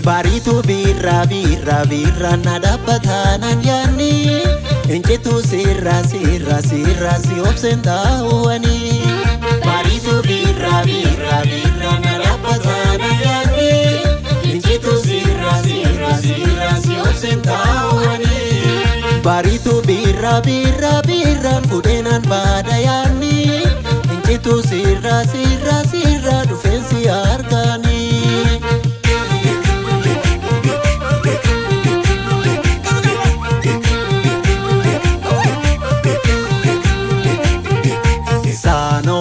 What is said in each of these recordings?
Baritu birra birra birra nada patanan yani Incetu sirra sirra sirra si obsenda uani Baritu birra birra birra nada patanan yani Incetu sirra sirra sirra si obsenda uani Baritu birra birra birra kudenan badayani Incetu sirra sirra sirra dufensi argani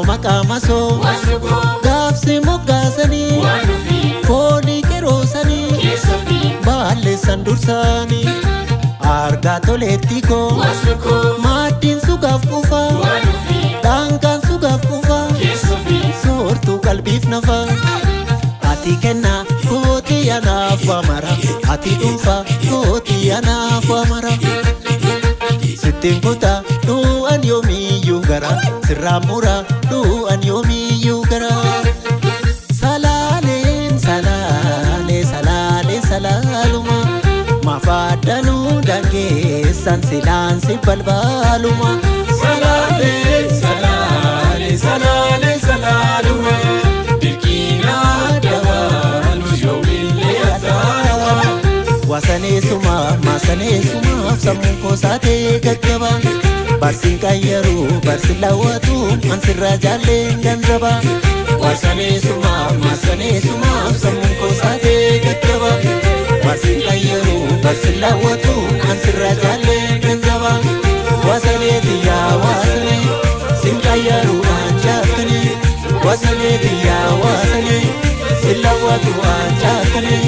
Makamaso Gafsi mogasani Foni kerosani Bale sandursani Arga toletiko Martin sugaf kufa Dankan sugaf kufa Sortu kalbif nafa Ati kenna koti yanafu amara Ati ufa koti yanafu amara Sittin kuta du'an yomiyyuu gara sirraamura du'an yomiyyuu gara Salaaleen salaalee salaalee salaaluma Mafaaddanuu dangeessan silaansi balbaaluma Salaaleen salaalee salaalee salaaluma Dirqiinaa dabaaluu yoomillee asaala Wasaneesuma maasaneesumaaf sammuun koosaatee gaggaba Barsin kayyaru barsin lawatu ansirra jaalleen ganzaba Wasaneesuma maasaneesumaaf sammuun koosaatee gaggaba Barsin kayyaru barsin lawatu ansirra jaalleen ganzaba Wasaneetiyyaa waasane sin kayyaru anjaakane Wasaneetiyyaa waasane sin lawatu anjaakane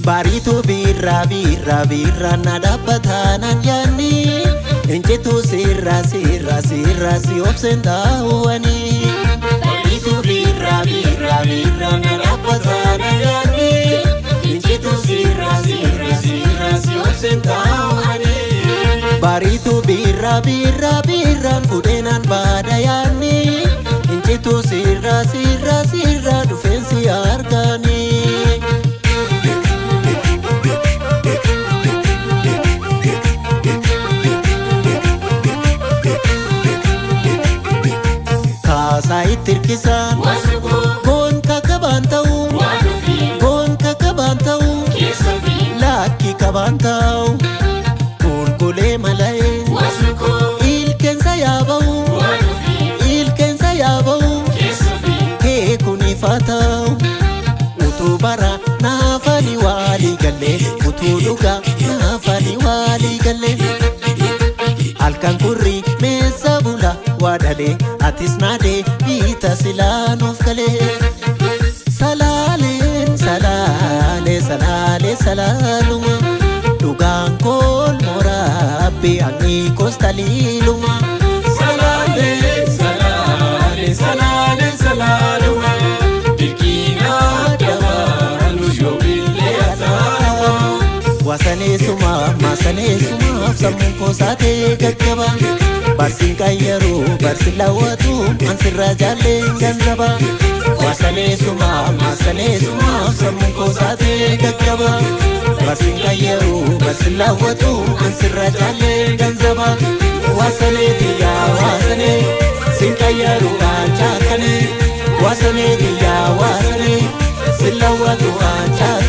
Baritu birra birra birra nada patanan yani Incetu sirra sirra sirra si obsenda uani Baritu birra birra birra nada patanan yani Incetu sirra sirra sirra si obsenda uani Baritu birra birra birra kudenan badayani Incetu sirra sirra sirra dufensi argani Sait tirkisan Gonka kabantau Gonka kabantau Laki kabantau Kulkule malae Ilken sayabau Ilken sayabau Kekuni fatau Utu bara nafani wali galle Utu duga nafani wali galle Halkan kurri mesa bula wadale Atis nade ita silanuuf kale Salaaleen salaalee salaalee salaaluma Dhugaan kol morabbi angi kostaliiluma Salaaleen salaalee salaalee salaaluma Dirqiinaa dabaaluu yoomillee asaala Wasaneesuma maasaneesumaaf sammuun koosaatee gaggaba Barsin kayyaru barsin lawatu ansirra jaalleen ganzaba Wasaneesuma maasaneesumaaf sammuun koosaatee gaggaba Barsin kayyaru barsin lawatu ansirra jaalleen ganzaba Wasaneetiyyaa waasane sin kayyaru ancaakane Wasaneetiyyaa waasane sin lawatu ancaakane